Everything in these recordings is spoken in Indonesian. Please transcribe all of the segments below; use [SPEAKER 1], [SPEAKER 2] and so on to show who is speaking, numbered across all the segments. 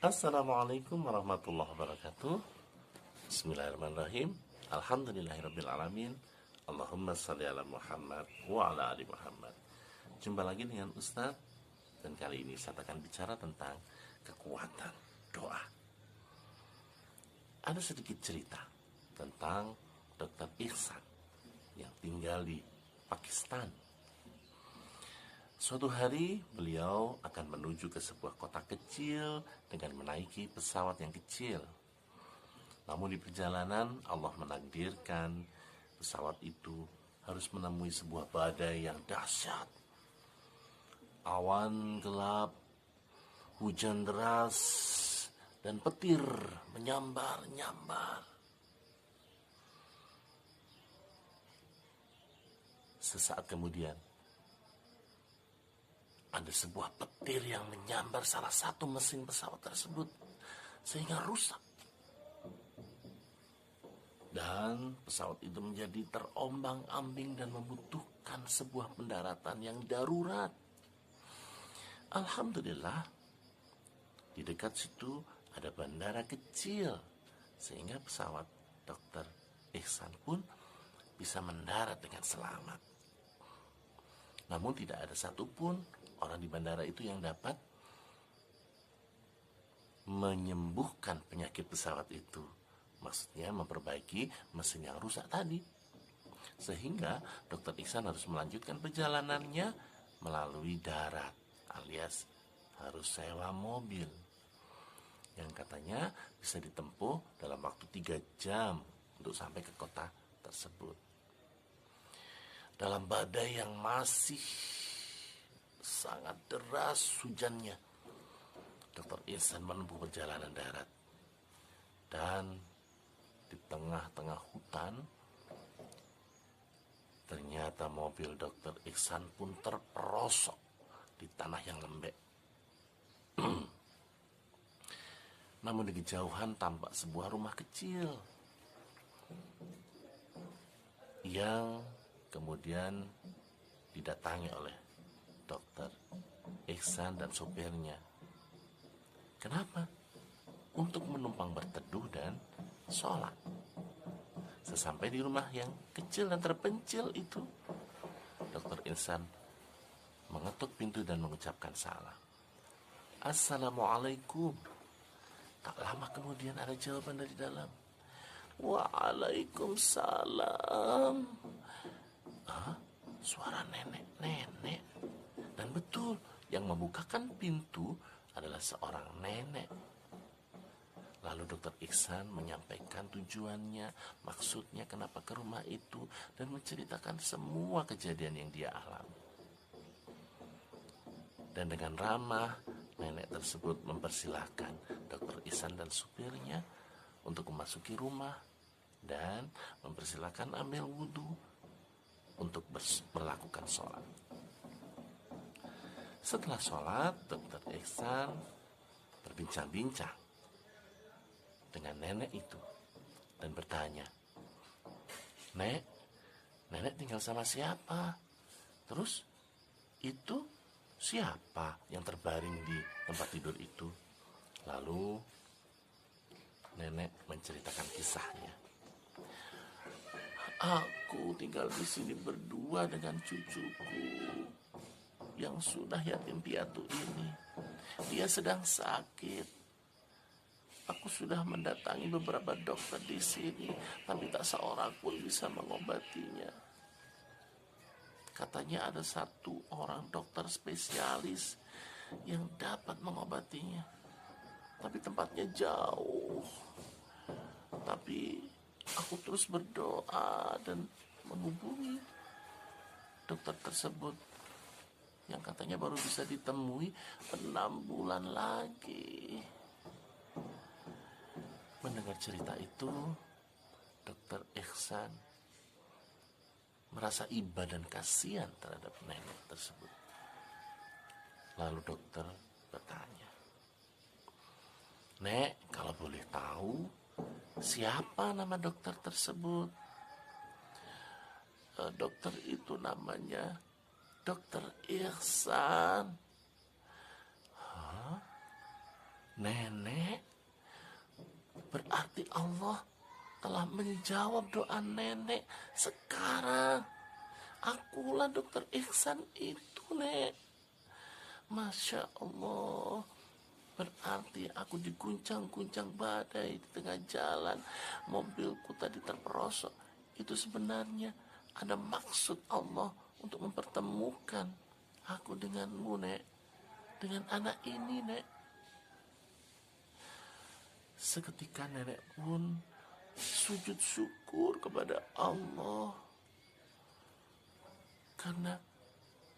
[SPEAKER 1] Assalamualaikum warahmatullahi wabarakatuh. Bismillahirrahmanirrahim. Alhamdulillahirrabbilalamin. Allahumma salli ala Muhammad wa ala ali Muhammad. Jumpa lagi dengan Ustadz. Dan kali ini saya akan bicara tentang kekuatan doa. Ada sedikit cerita tentang Dr. Ihsan yang tinggal di Pakistan. Suatu hari beliau akan menuju ke sebuah kota kecil dengan menaiki pesawat yang kecil. Namun di perjalanan Allah menakdirkan pesawat itu harus menemui sebuah badai yang dahsyat. Awan gelap, hujan deras, dan petir menyambar-nyambar. Sesaat kemudian ada sebuah petir yang menyambar salah satu mesin pesawat tersebut sehingga rusak. Dan pesawat itu menjadi terombang-ambing dan membutuhkan sebuah pendaratan yang darurat. Alhamdulillah, di dekat situ ada bandara kecil sehingga pesawat Dr. Ihsan pun bisa mendarat dengan selamat. Namun tidak ada satupun orang di bandara itu yang dapat menyembuhkan penyakit pesawat itu. Maksudnya memperbaiki mesin yang rusak tadi. Sehingga Dr. Ihsan harus melanjutkan perjalanannya melalui darat, alias harus sewa mobil yang katanya bisa ditempuh dalam waktu 3 jam untuk sampai ke kota tersebut. Dalam badai yang masih sangat deras hujannya, Dr. Ihsan menempuh perjalanan darat. Dan di tengah-tengah hutan, ternyata mobil Dr. Ihsan pun terperosok di tanah yang lembek. Namun di kejauhan tampak sebuah rumah kecil yang kemudian didatangi oleh Dr. Ihsan dan sopirnya. Kenapa? Untuk menumpang berteduh dan sholat. Sesampai di rumah yang kecil dan terpencil itu, Dr. Ihsan mengetuk pintu dan mengucapkan salam. Assalamualaikum. Tak lama kemudian ada jawaban dari dalam. Waalaikumsalam. Suara nenek-nenek. Dan betul, yang membukakan pintu adalah seorang nenek. Lalu Dr. Ihsan menyampaikan tujuannya, maksudnya kenapa ke rumah itu, dan menceritakan semua kejadian yang dia alami. Dan dengan ramah, nenek tersebut mempersilahkan Dr. Ihsan dan supirnya untuk memasuki rumah dan mempersilahkan ambil wudhu untuk melakukan sholat. Setelah sholat, Dr. Ihsan berbincang-bincang dengan nenek itu dan bertanya, Nenek tinggal sama siapa? Terus itu siapa yang terbaring di tempat tidur itu? Lalu nenek menceritakan kisahnya. Aku tinggal di sini berdua dengan cucuku yang sudah yatim piatu ini. Dia sedang sakit. Aku sudah mendatangi beberapa dokter di sini, tapi tak seorang pun bisa mengobatinya. Katanya ada satu orang dokter spesialis yang dapat mengobatinya, tapi tempatnya jauh. Tapi aku terus berdoa dan menghubungi dokter tersebut yang katanya baru bisa ditemui 6 bulan lagi. Mendengar cerita itu, Dr. Ihsan merasa iba dan kasihan terhadap nenek tersebut. Lalu dokter bertanya, Nek, kalau boleh tahu, siapa nama dokter tersebut? Dokter itu namanya Dokter Ihsan. Nenek, telah menjawab doa nenek. Sekarang akulah dokter Ihsan itu, Nek. Masya Allah. Berarti aku diguncang-guncang badai di tengah jalan. Mobilku tadi terperosok. Itu sebenarnya ada maksud Allah untuk mempertemukan aku denganmu, Nek. Dengan anak ini, Nek. Seketika nenek pun sujud syukur kepada Allah. Karena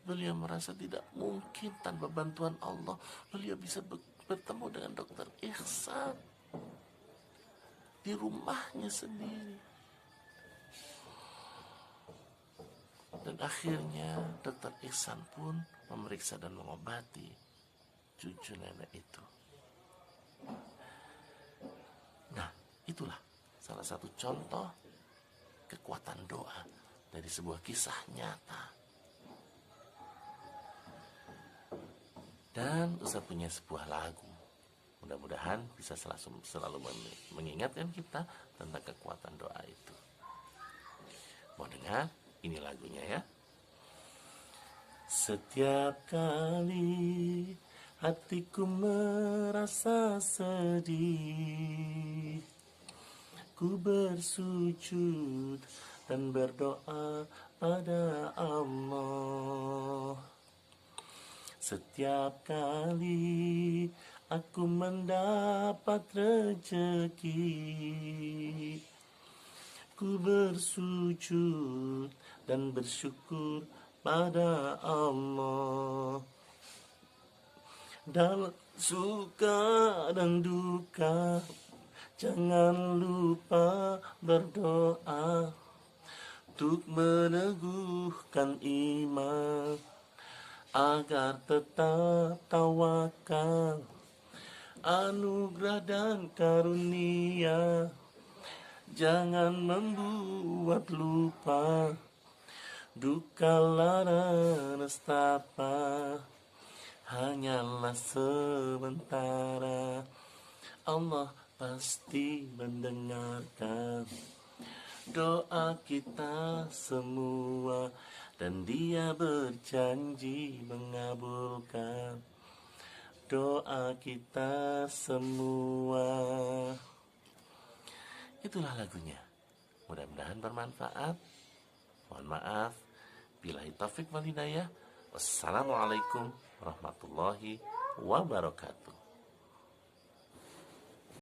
[SPEAKER 1] beliau merasa tidak mungkin tanpa bantuan Allah beliau bisa bertemu dengan dokter Ihsan di rumahnya sendiri. Dan akhirnya dokter Ihsan pun memeriksa dan mengobati cucu nenek itu. Nah, itulah salah satu contoh kekuatan doa dari sebuah kisah nyata. Dan Ustaz punya sebuah lagu. Mudah-mudahan bisa selalu mengingatkan kita tentang kekuatan doa itu. Mau dengar? Ini lagunya ya. Setiap kali hatiku merasa sedih, ku bersujud dan berdoa pada Allah. Setiap kali aku mendapat rezeki, ku bersujud dan bersyukur pada Allah. Dalam suka dan duka, jangan lupa berdoa untuk meneguhkan iman, agar tetap tawakal, anugerah dan karunia jangan membuat lupa, duka lara nestapa hanyalah sementara. Allah pasti mendengarkan doa kita semua, dan Dia berjanji mengabulkan doa kita semua. Itulah lagunya. Mudah-mudahan bermanfaat. Mohon maaf. Billahi taufik wal hidayah. Wassalamualaikum warahmatullahi wabarakatuh.